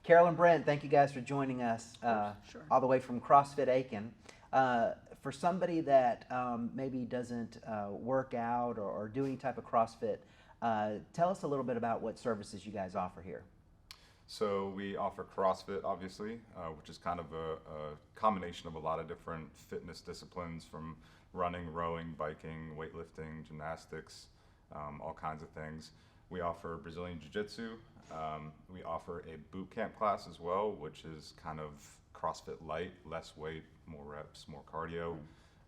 Carol and Brent, thank you guys for joining us Sure. all the way from CrossFit Aiken. For somebody that maybe doesn't work out or do any type of CrossFit, tell us a little bit about what services you guys offer here. So we offer CrossFit, obviously, which is kind of a combination of a lot of different fitness disciplines, from running, rowing, biking, weightlifting, gymnastics, all kinds of things. We offer Brazilian Jiu-Jitsu. We offer a boot camp class as well, which is kind of CrossFit light, less weight, more reps, more cardio,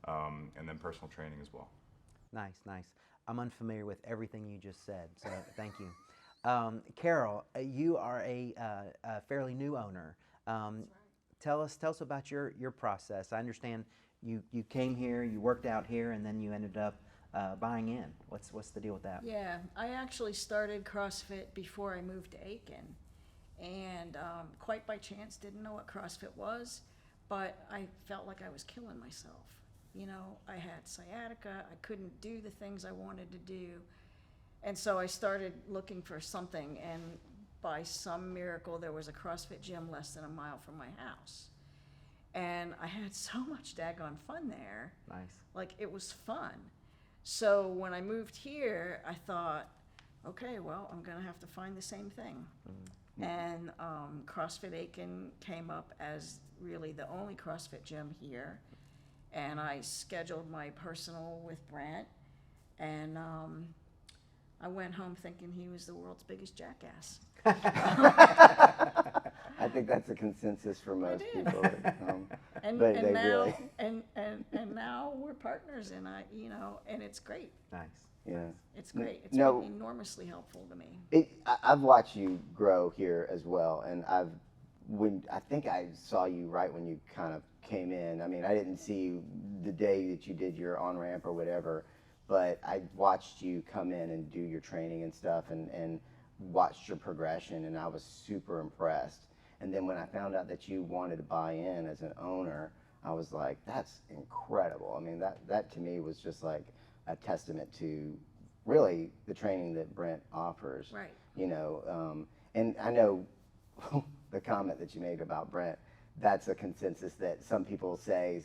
and then personal training as well. Nice, nice. I'm unfamiliar with everything you just said, so thank you. Carol, you are a fairly new owner. Tell us about your process. I understand you came here, you worked out here, and then you ended up buying in. What's the deal with that? Yeah, I actually started CrossFit before I moved to Aiken, and quite by chance didn't know what CrossFit was, but I felt like I was killing myself. You know, I had sciatica, I couldn't do the things I wanted to do, and so I started looking for something, and by some miracle there was a CrossFit gym less than a mile from my house. And I had so much daggone fun there. Nice. Like, it was fun. So when I moved here, I thought, okay, well, I'm gonna have to find the same thing. And CrossFit Aiken came up as really the only CrossFit gym here. And I scheduled my personal with Brent, and I went home thinking he was the world's biggest jackass. I think that's a consensus for most people. And but and they now really, and now we're partners, and and it's great. Nice. yeah. It's great. It's No. been enormously helpful to me. I've watched you grow here as well, and I think I saw you right when you kind of came in. I mean, I didn't see you the day that you did your on ramp or whatever, but I watched you come in and do your training and stuff, and watched your progression, and I was super impressed. And then when I found out that you wanted to buy in as an owner, I was like, that's incredible. I mean, that to me was just like a testament to really the training that Brent offers. Right. You know, and I know the comment that you made about Brent, that's a consensus that some people say,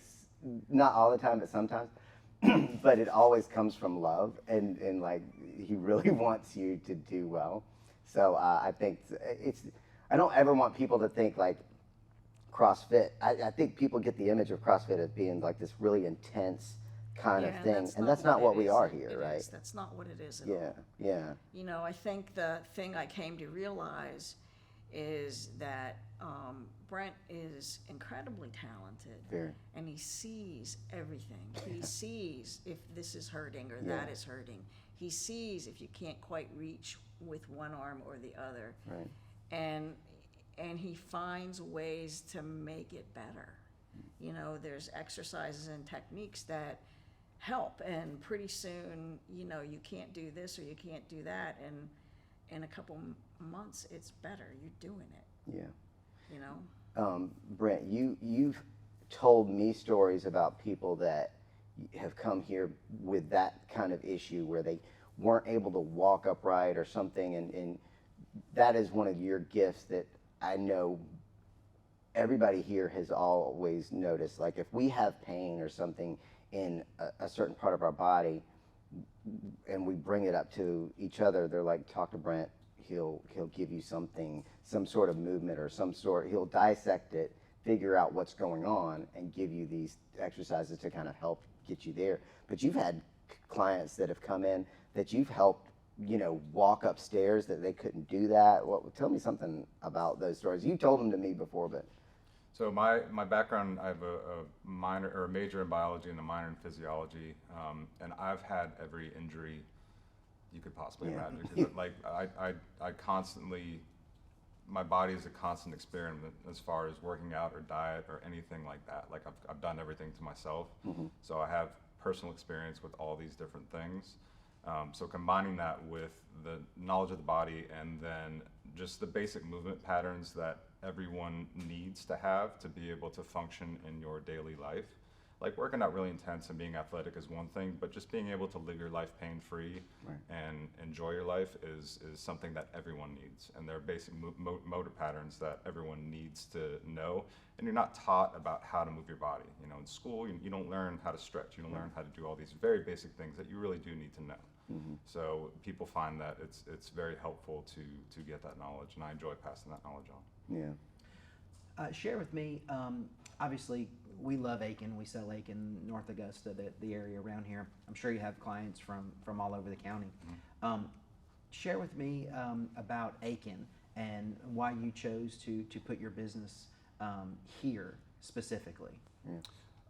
not all the time, but sometimes, but it always comes from love, and like, he really wants you to do well. So I think I don't ever want people to think like CrossFit. I think people get the image of CrossFit as being like this really intense kind of thing, and that's not what we are here, right? That's not what it is at all. Yeah, yeah. You know, I think the thing I came to realize is that Brent is incredibly talented, Very. and he sees everything. He sees if this is hurting or Yeah. that is hurting. He sees if you can't quite reach with one arm or the other, Right. and he finds ways to make it better. You know, there's exercises and techniques that help, and pretty soon, you know, you can't do this or you can't do that, and in a couple months it's better. You're doing it. Yeah. You know. Brent, you've told me stories about people that have come here with that kind of issue where they weren't able to walk upright or something, and that is one of your gifts that I know everybody here has always noticed. Like, if we have pain or something in a certain part of our body and we bring it up to each other, they're like, talk to Brent. He'll give you something, some sort of movement or some sort. He'll dissect it, figure out what's going on, and give you these exercises to kind of help get you there. But you've had clients that have come in that you've helped, you know, walk upstairs that they couldn't do that. Tell me something about those stories. You told them to me before, but. So my background, I have a minor or a major in biology and a minor in physiology, and I've had every injury you could possibly Yeah. imagine. 'Cause like I constantly, my body is a constant experiment as far as working out or diet or anything like that. Like, I've done everything to myself, so I have personal experience with all these different things. So combining that with the knowledge of the body and then just the basic movement patterns that everyone needs to have to be able to function in your daily life, like working out really intense and being athletic is one thing, but just being able to live your life pain-free and enjoy your life is something that everyone needs. And there are basic motor patterns that everyone needs to know. And you're not taught about how to move your body. You know, in school, you don't learn how to stretch. You don't learn how to do all these very basic things that you really do need to know. So people find that it's very helpful to get that knowledge, and I enjoy passing that knowledge on. Yeah. Share with me, obviously we love Aiken, we sell Aiken, North Augusta, the area around here. I'm sure you have clients from all over the county. Share with me about Aiken and why you chose to put your business here specifically. Yeah.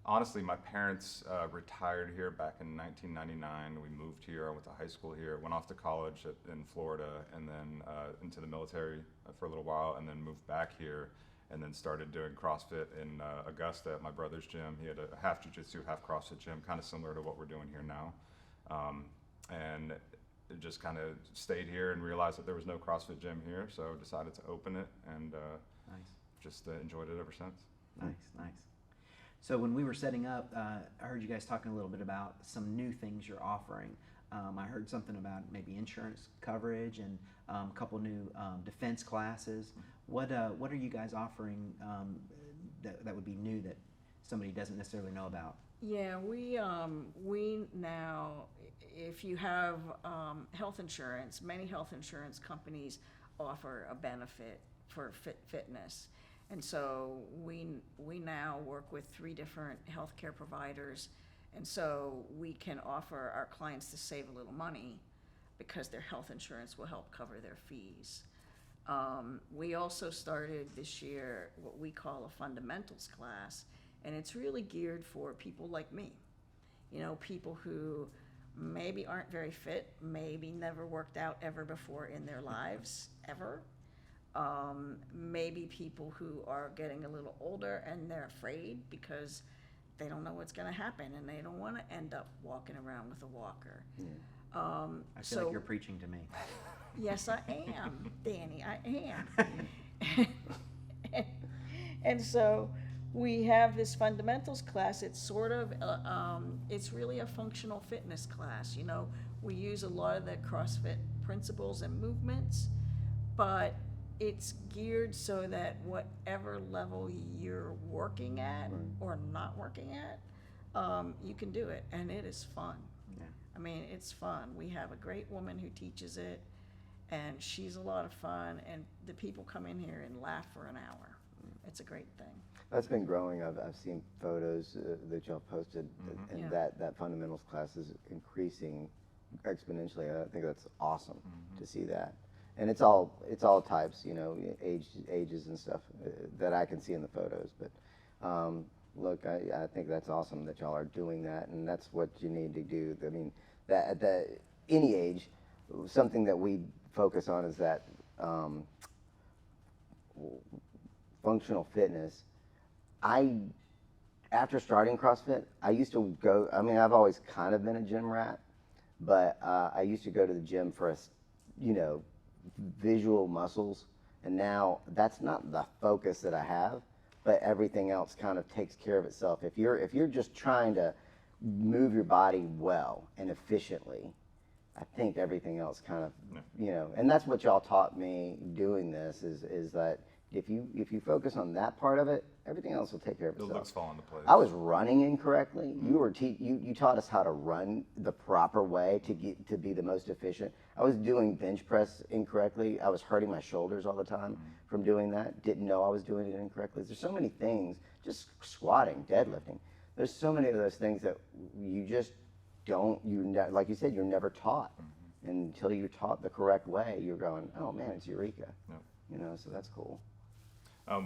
Honestly, my parents retired here back in 1999. We moved here. I went to high school here, went off to college in Florida, and then into the military for a little while, and then moved back here, and then started doing CrossFit in Augusta at my brother's gym. He had a half jiu-jitsu, half CrossFit gym, kind of similar to what we're doing here now. And just kind of stayed here and realized that there was no CrossFit gym here, so decided to open it, and just enjoyed it ever since. Nice. So when we were setting up, I heard you guys talking a little bit about some new things you're offering. I heard something about maybe insurance coverage and a couple new defense classes. What are you guys offering that would be new that somebody doesn't necessarily know about? Yeah, we now, if you have health insurance, many health insurance companies offer a benefit for fitness. And so we now work with 3 different healthcare providers, and so we can offer our clients to save a little money because their health insurance will help cover their fees. We also started this year what we call a fundamentals class, and it's really geared for people like me. You know, people who maybe aren't very fit, maybe never worked out ever before in their lives, ever. Maybe people who are getting a little older and they're afraid because they don't know what's going to happen and they don't want to end up walking around with a walker. I feel like you're preaching to me. Yes, I am, Danny, I am. And so we have this fundamentals class. It's sort of, it's really a functional fitness class. You know, we use a lot of the CrossFit principles and movements, but it's geared so that whatever level you're working at or not working at, you can do it, and it is fun. Yeah. I mean, it's fun. We have a great woman who teaches it, and she's a lot of fun, and the people come in here and laugh for an hour. It's a great thing. That's been growing. I've seen photos that y'all posted, and Yeah. that fundamentals class is increasing exponentially. I think that's awesome to see that. And it's all types, you know, ages and stuff that I can see in the photos. But look, I think that's awesome that y'all are doing that, and that's what you need to do. I mean, that at any age, something that we focus on is that functional fitness. After starting CrossFit, I used to go. I mean, I've always kind of been a gym rat, but I used to go to the gym for visual muscles, and now that's not the focus that I have, but everything else kind of takes care of itself. If you're just trying to move your body well and efficiently, I think everything else kind of, and that's what y'all taught me doing this is that if you focus on that part of it, everything else will take care of itself. The looks fall into place. I was running incorrectly. You taught us how to run the proper way to be the most efficient. I was doing bench press incorrectly. I was hurting my shoulders all the time from doing that. Didn't know I was doing it incorrectly. There's so many things, just squatting, deadlifting. There's so many of those things that you just don't, like you said, you're never taught. Until you're taught the correct way, you're going, oh man, it's eureka. Yep. So that's cool.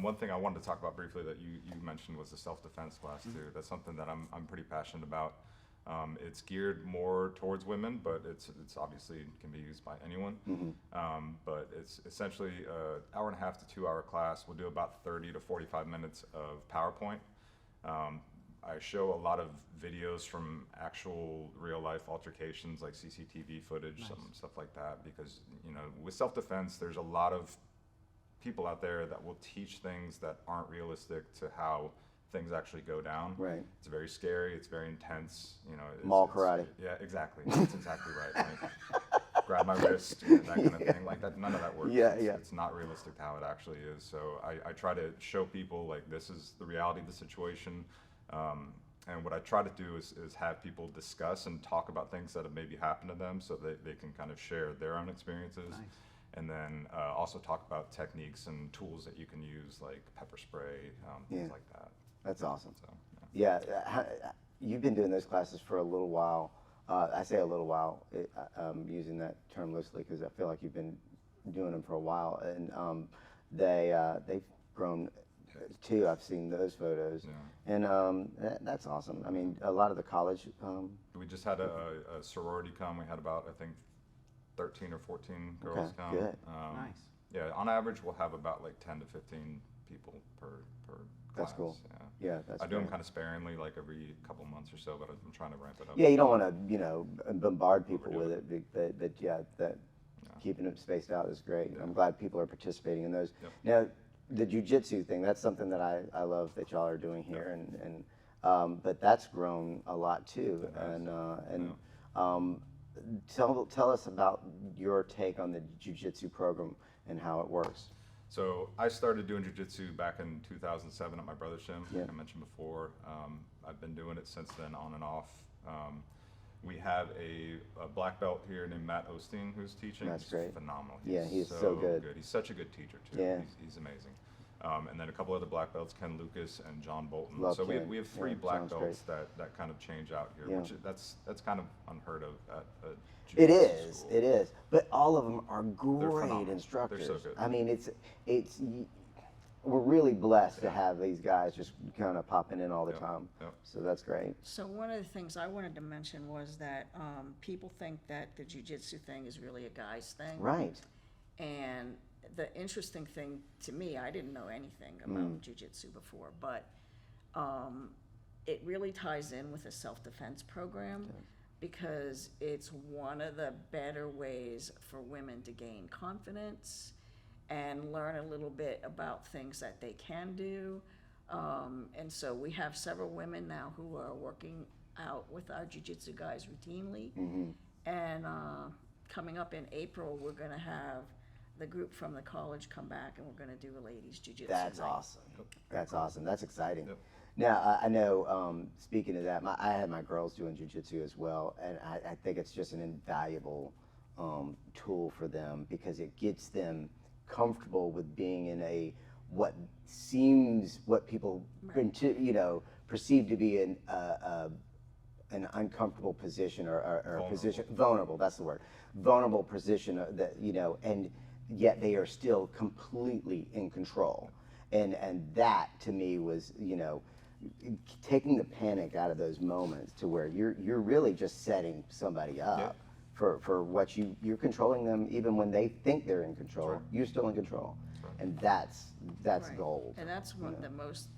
One thing I wanted to talk about briefly that you mentioned was the self-defense class too. That's something that I'm pretty passionate about. It's geared more towards women, but it's obviously can be used by anyone. But it's essentially an hour and a half to 2 hour class. We'll do about 30 to 45 minutes of PowerPoint. I show a lot of videos from actual real life altercations, like CCTV footage, stuff like that, because with self-defense, there's a lot of people out there that will teach things that aren't realistic to how things actually go down. Right. It's very scary. It's very intense. You know, Mall karate. Yeah, exactly. That's exactly right. Like, grab my wrist, you know, that kind of thing. Like that, none of that works. Yeah, It's not realistic to how it actually is. So I try to show people like this is the reality of the situation. And what I try to do is have people discuss and talk about things that have maybe happened to them, so they can kind of share their own experiences. Nice. And then also talk about techniques and tools that you can use, like pepper spray, things like that. That's awesome. So, Yeah, you've been doing those classes for a little while. I say a little while, using that term loosely because I feel like you've been doing them for a while, and they've grown too. I've seen those photos, and that's awesome. I mean, a lot of the college. We just had a sorority come. We had about, I think, 13 or 14 girls come. Good. Nice. Yeah, on average, we'll have about like 10 to 15 people per class. That's cool. Yeah, that's I do them great. kind of sparingly, like every couple months or so, but I'm trying to ramp it up. Yeah, you don't want to, bombard people with Overdo it, but yeah, keeping it spaced out is great. Yeah. I'm glad people are participating in those. Yep. Now, the jujitsu thing, that's something that I love that y'all are doing here, and but that's grown a lot too. It has. Tell us about your take on the jujitsu program and how it works. So I started doing jiu-jitsu back in 2007 at my brother's gym, Yeah. like I mentioned before. I've been doing it since then, on and off. We have a black belt here named Matt Osteen who's teaching. That's He's great. phenomenal. Yeah, he's so good. He's such a good teacher too. Yeah. He's amazing. And then a couple other black belts, Ken Lucas and John Bolton. Love so Ken. we have three Yeah, black John's belts that kind of change out here, Yeah. which that's kind of unheard of at a It jiu-jitsu is, school. it is. But all of them are great phenomenal. instructors. They're so good. I mean, we're really blessed to have these guys just kind of popping in all the Yep, time. yep. So that's great. So one of the things I wanted to mention was that people think that the jujitsu thing is really a guy's thing. Right. And the interesting thing to me, I didn't know anything about jujitsu before, but it really ties in with a self-defense program because it's one of the better ways for women to gain confidence and learn a little bit about things that they can do. And so we have several women now who are working out with our jiu-jitsu guys routinely. And coming up in April, we're gonna have the group from the college come back and we're gonna do a ladies jiu-jitsu That's night. awesome. That's awesome. That's exciting. Yep. Now, I know, speaking of that, I have my girls doing jujitsu as well, and I think it's just an invaluable tool for them because it gets them comfortable with being in what people perceive to be an uncomfortable position or Vulnerable. position, vulnerable, that's the word, vulnerable position that, and yet they are still completely in control. And that to me was, taking the panic out of those moments to where you're really just setting somebody up for what you're controlling them even when they think they're in control. Right. You're still in control. Right. And that's Right. gold. And that's one of the most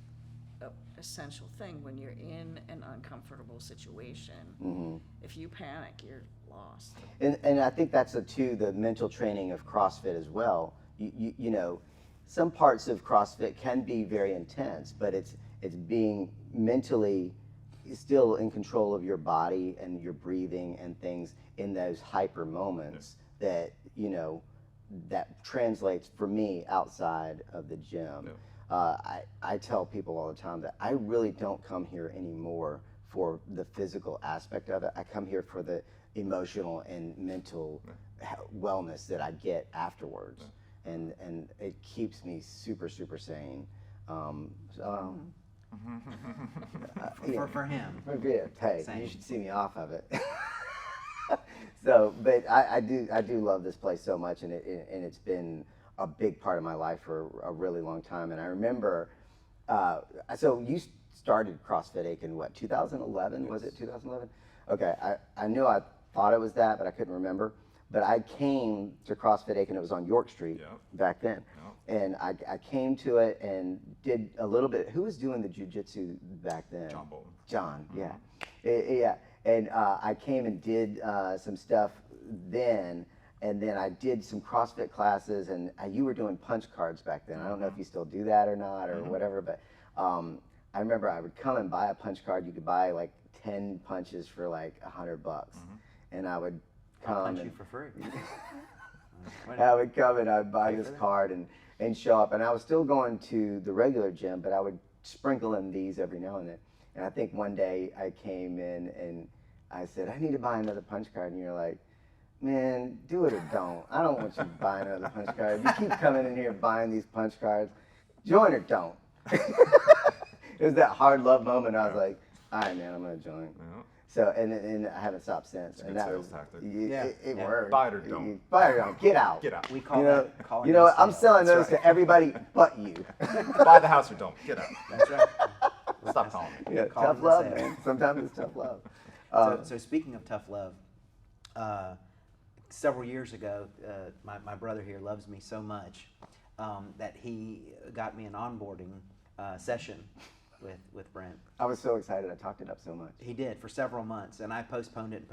essential thing when you're in an uncomfortable situation. If you panic, you're lost. And I think that's the mental training of CrossFit as well. You know, some parts of CrossFit can be very intense, but it's being mentally still in control of your body and your breathing and things in those hyper moments that, that translates for me outside of the gym. I tell people all the time that I really don't come here anymore for the physical aspect of it. I come here for the emotional and mental wellness that I get afterwards. And it keeps me super, super sane. For him. Yeah, hey, Same. you should see me off of it. So, but I do love this place so much, and it's been a big part of my life for a really long time. And I remember, so you started CrossFit Aiken, what, 2011? Was it 2011? Okay, I knew I thought it was that, but I couldn't remember. But I came to CrossFit Aiken, it was on York Street back then. And I came to it and did a little bit. Who was doing the jiu-jitsu back then? John Bolton. John, yeah. Yeah. And I came and did some stuff then, and then I did some CrossFit classes, and you were doing punch cards back then. I don't know if you still do that or not or whatever, but I remember I would come and buy a punch card. You could buy like 10 punches for like $100, and I would I'll come punch and you for free. I would come and I'd buy Pay this for that? card and show up. And I was still going to the regular gym, but I would sprinkle in these every now and then. And I think one day I came in and I said, I need to buy another punch card. And you're like, man, do it or don't. I don't want you to buy another punch card. You keep coming in here buying these punch cards. Join or don't. It was that hard love moment. I was like, all right, man, I'm going to join. Yeah. So, and I haven't stopped since. It's a And good that sales was, tactic. it Yeah. worked. Buy it or don't. Buy it or don't. Get out. Get out. We call You know, that calling you know what? it I'm sales. selling those That's right. to everybody but you. Buy the house or don't. Get out. That's right. Stop calling me. Yeah, Calling tough it love, sales. man. Sometimes it's tough love. So speaking of tough love, several years ago, my brother here loves me so much that he got me an onboarding session with Brent. I was so excited. I talked it up so much. He did for several months, and I postponed it.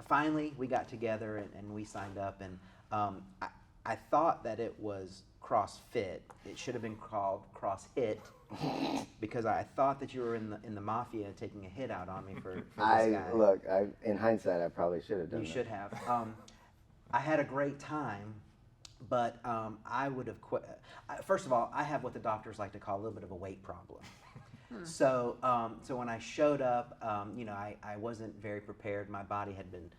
Finally, we got together and we signed up, and I thought that it was CrossFit. It should have been called CrossHit because I thought that you were in the mafia taking a hit out on me for this guy. In hindsight, I probably should have done You that. should have. I had a great time, but I would have quit. First of all, I have what the doctors like to call a little bit of a weight problem. So when I showed up, I wasn't very prepared. My body had been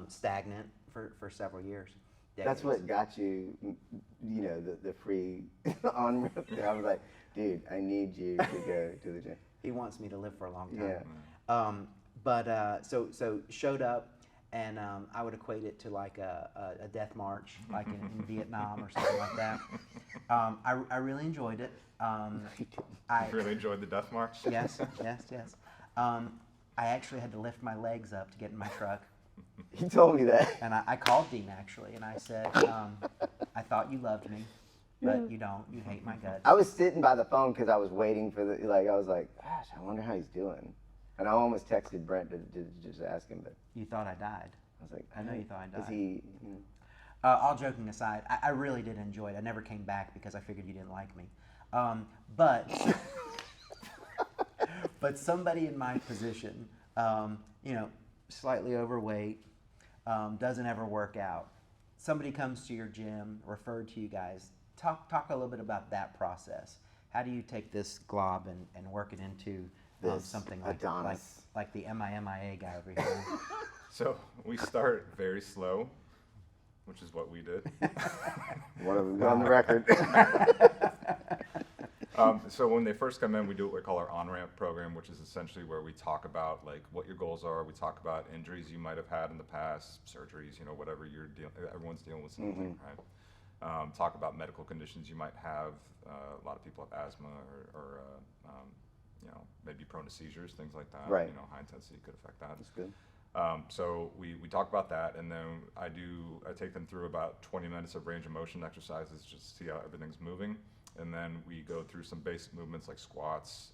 stagnant for several years. That's decades. what got you, the free on ramp there. I was like, dude, I need you to go to the gym. He wants me to live for a long time. Yeah. So showed up, and I would equate it to like a death march, like in Vietnam or something like that. I really enjoyed it. I Really enjoyed the death march. yes. I actually had to lift my legs up to get in my truck, He told me that. and I called Dean actually, and I said, I thought you loved me, but you don't. You hate my guts. I was sitting by the phone because I was waiting for I was like, gosh, I wonder how he's doing. And I almost texted Brent to just ask him, but You thought I died. I was like, I know you thought I is died. he, All joking aside, I really did enjoy it. I never came back because I figured you didn't like me. But but somebody in my position, slightly overweight, doesn't ever work out. Somebody comes to your gym, referred to you guys. Talk a little bit about that process. How do you take this glob and work it into This something Adonis. like the MIA guy over here? So we start very slow, which is what we did. one of them on the record. So when they first come in, we do what we call our on-ramp program, which is essentially where we talk about like what your goals are. We talk about injuries you might have had in the past, surgeries, whatever everyone's dealing with something, right? Talk about medical conditions you might have. A lot of people have asthma or maybe prone to seizures, things like that. Right. High intensity could affect that. That's good. So we talk about that, and then I take them through about 20 minutes of range of motion exercises just to see how everything's moving. And then we go through some basic movements like squats,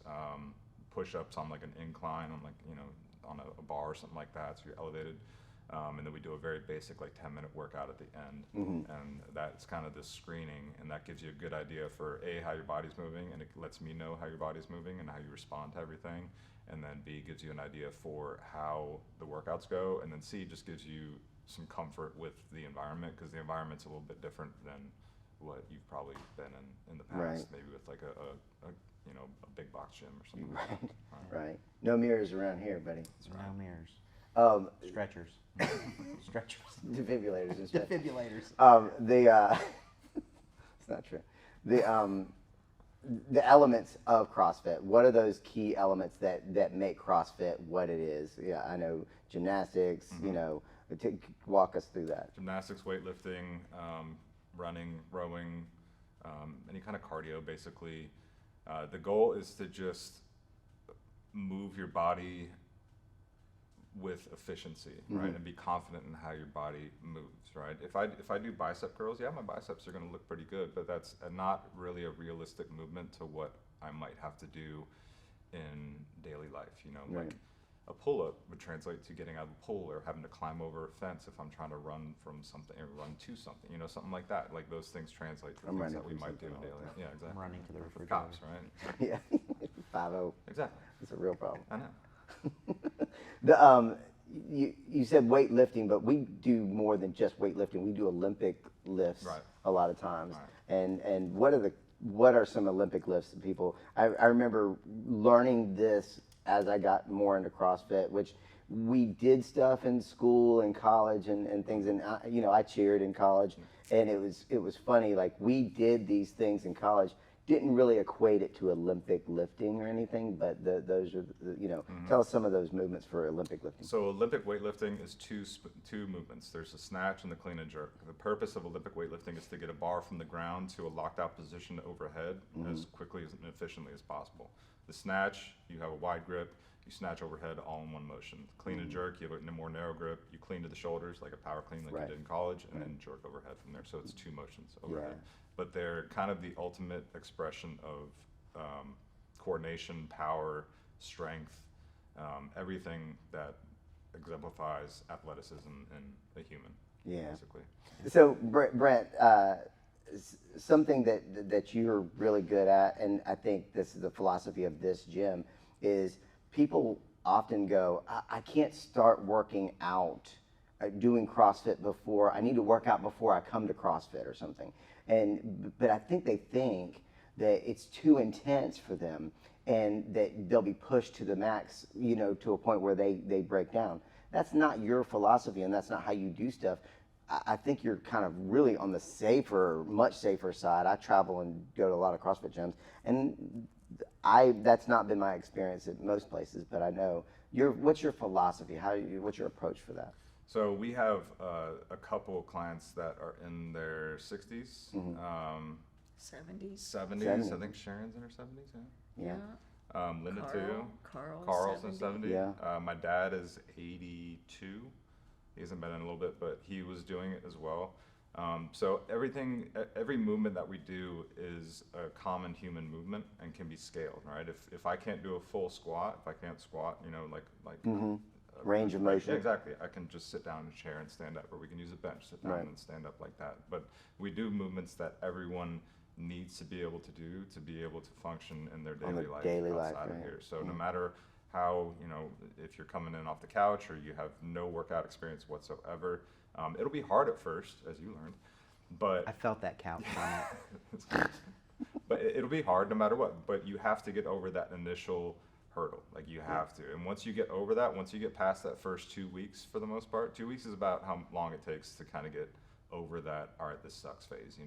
push-ups on like an incline on a bar or something like that, so you're elevated. And then we do a very basic like 10-minute workout at the end. And that's kind of this screening, and that gives you a good idea for A, how your body's moving, and it lets me know how your body's moving and how you respond to everything. And then B, gives you an idea for how the workouts go. And then C, just gives you some comfort with the environment, because the environment's a little bit different than what you've probably been in the past, Right. maybe with like a big box gym or something. Right. No mirrors around here, buddy. No mirrors. Stretchers. Stretchers. Defibrillators and stuff. Defibrillators. It's not true. The elements of CrossFit. What are those key elements that make CrossFit what it is? Yeah, I know gymnastics. Walk us through that. Gymnastics, weightlifting, running, rowing, any kind of cardio, basically. The goal is to just move your body with efficiency, right, and be confident in how your body moves, right? If I do bicep curls, yeah, my biceps are going to look pretty good, but that's not really a realistic movement to what I might have to do in daily life. Right. Like A pull-up would translate to getting out of the pool or having to climb over a fence if I'm trying to run from something or run to something, something like that. Like those things translate to things that we might do in daily. Yeah, exactly. I'm running to the For refrigerator. cops, right? Yeah, 5-0. Exactly. It's a real problem. I know. You said weightlifting, but we do more than just weightlifting. We do Olympic lifts Right. a lot of times. Right. And what are some Olympic lifts that people? I remember learning this as I got more into CrossFit, which we did stuff in school and college and things, and I cheered in college, and it was funny. Like we did these things in college. Didn't really equate it to Olympic lifting or anything, but those are, tell us some of those movements for Olympic lifting. So Olympic weightlifting is two movements. There's the snatch and the clean and jerk. The purpose of Olympic weightlifting is to get a bar from the ground to a locked out position overhead as quickly and efficiently as possible. The snatch, you have a wide grip, you snatch overhead all in one motion. Clean and jerk, you have a more narrow grip, you clean to the shoulders like a power clean like Right. you did in college, and then jerk overhead from there. So it's two motions overhead. Yeah. But they're kind of the ultimate expression of coordination, power, strength, everything that exemplifies athleticism in a human, Yeah. basically. So Brent, something that you're really good at, and I think this is the philosophy of this gym, is people often go, I can't start working out, doing CrossFit before, I need to work out before I come to CrossFit or something. But I think they think that it's too intense for them and that they'll be pushed to the max, to a point where they break down. That's not your philosophy, and that's not how you do stuff. I think you're kind of really on the much safer side. I travel and go to a lot of CrossFit gyms, and that's not been my experience at most places, but I know what's your philosophy? What's your approach for that? So we have a couple clients that are in their 60s, 70s. 70s. I think Sharon's in her 70s. Yeah. Linda too. Carl's in 70. 70. Yeah. My dad is 82. He hasn't been in a little bit, but he was doing it as well. So every movement that we do is a common human movement and can be scaled, right? If I can't do a full squat, if I can't squat, Range of motion. Yeah, exactly. I can just sit down in a chair and stand up, or we can use a bench, sit down Right. and stand up like that. But we do movements that everyone needs to be able to do to be able to function in their daily life outside of right. here. So no matter how, if you're coming in off the couch or you have no workout experience whatsoever, it'll be hard at first, as you learned, but I felt that couch on it. but it'll be hard no matter what. But you have to get over that initial hurdle. Like you have to. And once you get over that, once you get past that first 2 weeks, for the most part, 2 weeks is about how long it takes to kind of get over that, all right, this sucks phase,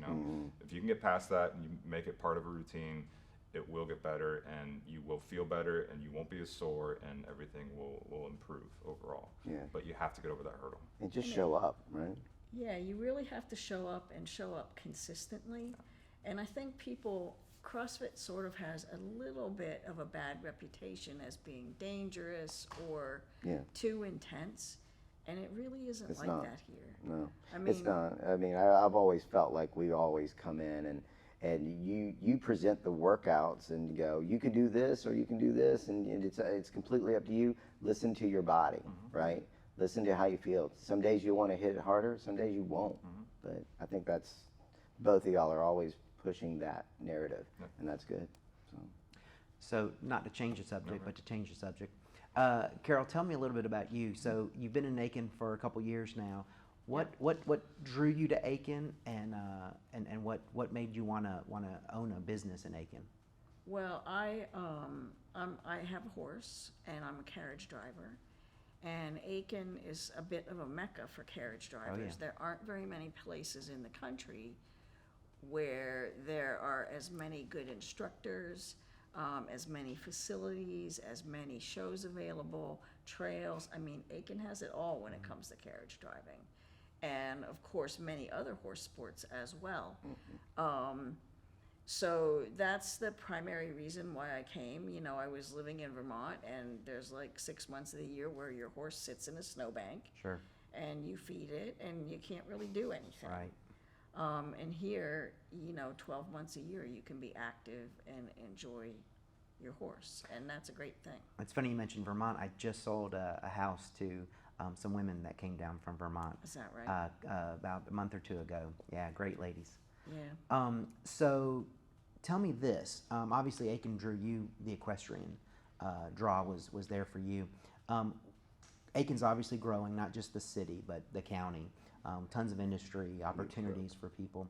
If you can get past that and you make it part of a routine, it will get better and you will feel better and you won't be as sore and everything will improve overall. Yeah. But you have to get over that hurdle. And just show up, right? Yeah, you really have to show up and show up consistently. And I think CrossFit sort of has a little bit of a bad reputation as being dangerous or Yeah. too intense. And it really isn't It's like not. that here. No, I mean, it's not. I mean, I've always felt like we always come in and you present the workouts and you go, you can do this or you can do this, and it's completely up to you. Listen to your body, right? Listen to how you feel. Some days you'll want to hit it harder, some days you won't. But I think that's, both of y'all are always pushing that narrative, and that's good. So not to change the subject, but to change the subject. Carol, tell me a little bit about you. So you've been in Aiken for a couple years now. What drew you to Aiken, and what made you want to own a business in Aiken? Well, I have a horse and I'm a carriage driver, and Aiken is a bit of a mecca for carriage drivers. Oh, yeah. There aren't very many places in the country where there are as many good instructors, as many facilities, as many shows available, trails. I mean, Aiken has it all when it comes to carriage driving. And of course, many other horse sports as well. So that's the primary reason why I came. I was living in Vermont, and there's like 6 months of the year where your horse sits in a snowbank. Sure. And you feed it, and you can't really do anything. Right. And here, 12 months a year, you can be active and enjoy your horse, and that's a great thing. It's funny you mentioned Vermont. I just sold a house to some women that came down from Vermont. Is that right? About a month or two ago. Yeah, great ladies. Yeah. So tell me this. Obviously, Aiken drew you. The equestrian draw was there for you. Aiken's obviously growing, not just the city, but the county. Tons of industry, opportunities for people.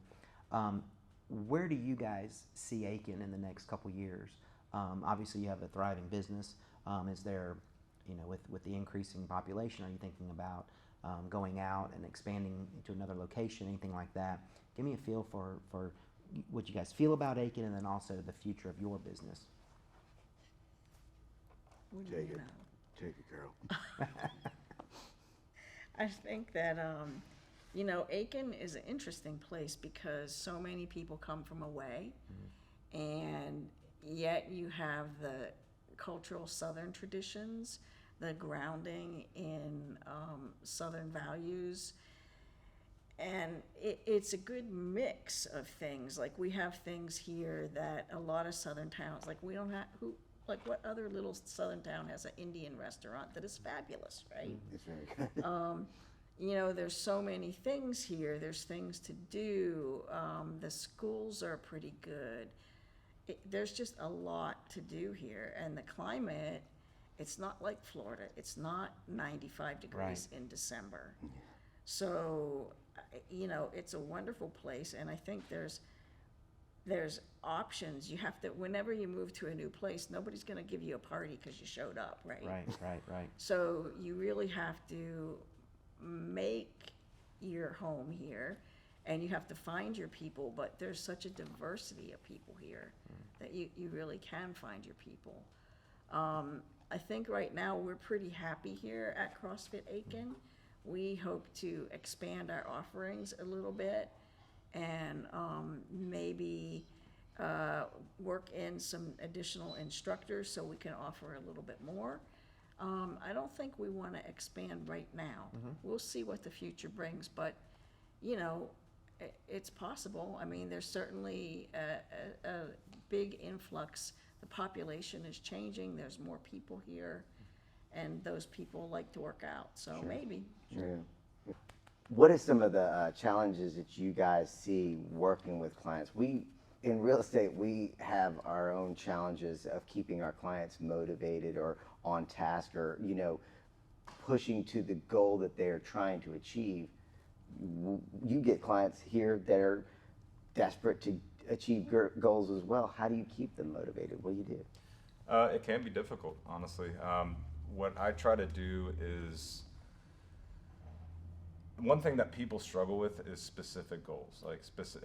Where do you guys see Aiken in the next couple years? Obviously, you have a thriving business. Is there, with the increasing population, are you thinking about going out and expanding into another location, anything like that? Give me a feel for what you guys feel about Aiken, and then also the future of your business. What do you know? Take it, Carol. I think that, Aiken is an interesting place because so many people come from away, and yet you have the cultural Southern traditions, the grounding in Southern values, and it's a good mix of things. Like, we have things here that a lot of Southern towns, like, we don't have, what other little Southern town has an Indian restaurant that is fabulous, right? It's very good. There's so many things here. There's things to do. The schools are pretty good. There's just a lot to do here. And the climate, it's not like Florida. It's not 95 degrees in December. So, it's a wonderful place. And I think there's options. You have to, whenever you move to a new place, nobody's going to give you a party because you showed up, right? Right. So you really have to make your home here, and you have to find your people, but there's such a diversity of people here that you really can find your people. I think right now we're pretty happy here at CrossFit Aiken. We hope to expand our offerings a little bit, and maybe work in some additional instructors so we can offer a little bit more. I don't think we want to expand right now. We'll see what the future brings, but it's possible. I mean, there's certainly a big influx. The population is changing. There's more people here, and those people like to work out. So maybe. Sure. What are some of the challenges that you guys see working with clients? In real estate, we have our own challenges of keeping our clients motivated or on task, or pushing to the goal that they're trying to achieve. You get clients here that are desperate to achieve goals as well. How do you keep them motivated? What do you do? It can be difficult, honestly. What I try to do is, one thing that people struggle with is specific goals, like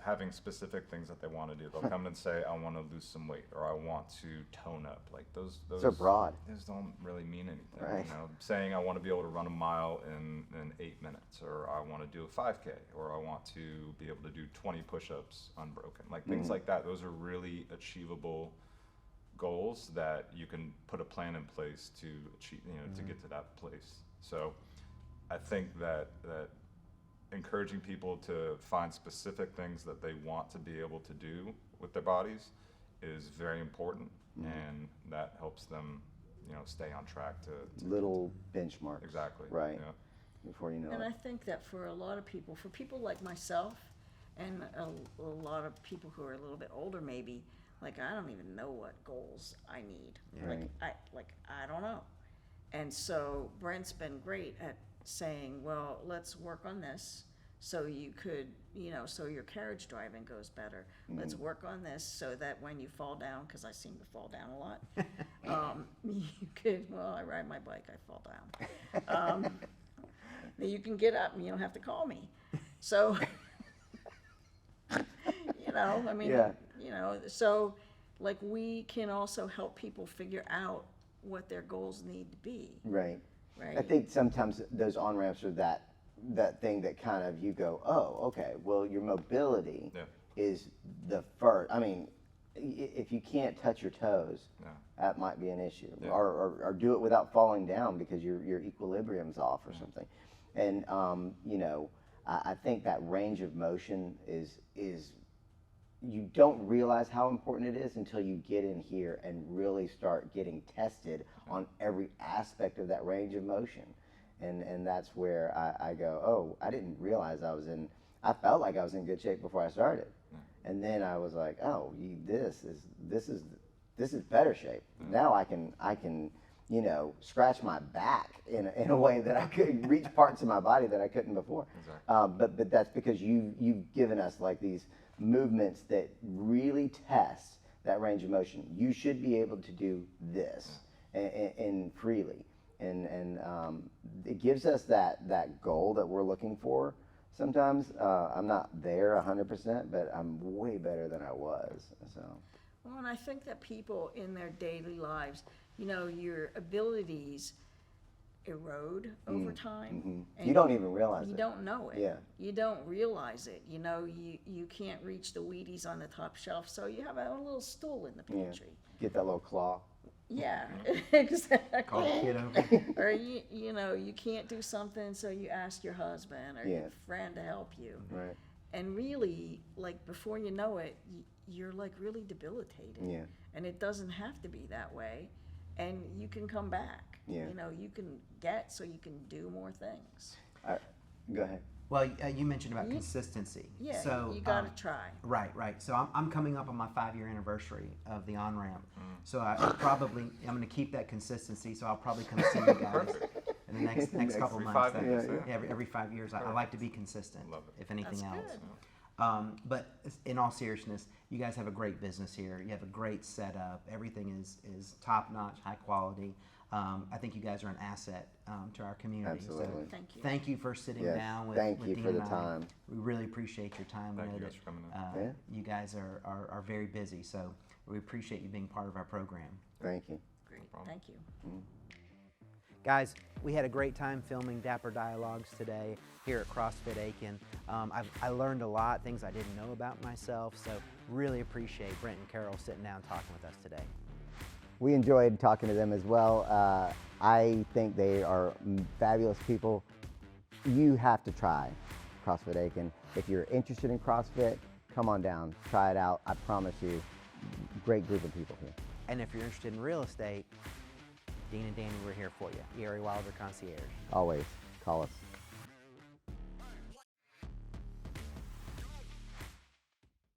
having specific things that they want to do. They'll come and say, I want to lose some weight, or I want to tone up. Like those are broad. Those don't really mean anything. Right. Saying I want to be able to run a mile in 8 minutes, or I want to do a 5K, or I want to be able to do 20 push-ups unbroken. Like things like that. Those are really achievable goals that you can put a plan in place to achieve, to get to that place. So I think that encouraging people to find specific things that they want to be able to do with their bodies is very important, and that helps them, stay on track to little benchmarks. Exactly. Right. Yeah. Before you know And it. I think that for a lot of people, for people like myself, and a lot of people who are a little bit older, maybe, like, I don't even know what goals I need. Right. I don't know. And so Brent's been great at saying, well, let's work on this so you could, so your carriage driving goes better. Let's work on this so that when you fall down, because I seem to fall down a lot, you could, well, I ride my bike, I fall down. You can get up and you don't have to call me. So, so like we can also help people figure out what their goals need to be. Right. Right. I think sometimes those on-ramps are that thing that kind of you go, oh, okay, well, your mobility is the first. I mean, if you can't touch your toes, that might be an issue. Yeah. Or do it without falling down because your equilibrium's off or something. And, I think that range of motion is you don't realize how important it is until you get in here and really start getting tested on every aspect of that range of motion. And that's where I go, oh, I didn't realize I felt like I was in good shape before I started. And then I was like, oh, this is better shape. Now I can scratch my back in a way that I could reach parts of my body that I couldn't before. Exactly. But that's because you've given us like these movements that really test that range of motion. You should be able to do this and freely, and it gives us that goal that we're looking for. Sometimes I'm not there 100%, but I'm way better than I was. So. Well, and I think that people in their daily lives, your abilities erode over time. And You don't even realize you it. don't know it. Yeah. You don't realize it. You can't reach the Wheaties on the top shelf, so you have a little stool in the pantry. Get that little claw. Yeah, exactly. Call the kid over. Or you can't do something, so you ask your husband or Yeah. your friend to help you. Right. And really, like before you know it, you're like really debilitated. Yeah. And it doesn't have to be that way, and you can come back. Yeah. You can get so you can do more things. Go ahead. Well, you mentioned about consistency. Yeah, So you got to try. Right. So I'm coming up on my 5-year anniversary of the on-ramp. So I'm going to keep that consistency. So I'll probably come see you guys in the next couple Every months. 5 years, Every 5 years. I like to be consistent, Love it. if anything That's else. good. But in all seriousness, you guys have a great business here. You have a great setup. Everything is top-notch, high quality. I think you guys are an asset to our community. Absolutely. So Thank you. thank you for sitting Yes, down with thank with you Dean for the and I. time. We really appreciate your time. We Thank know you that guys for coming in. Yeah. you guys are very busy, so we appreciate you being part of our program. Thank you. Great. problem. Thank you. Guys, we had a great time filming Dapper Dialogues today here at CrossFit Aiken. I learned a lot, things I didn't know about myself, so really appreciate Brent and Carol sitting down talking with us today. We enjoyed talking to them as well. I think they are fabulous people. You have to try CrossFit Aiken. If you're interested in CrossFit, come on down, try it out. I promise you, great group of people here. And if you're interested in real estate, Dean and Danny, we're here for you. Erie Wilder Concierge. Always call us.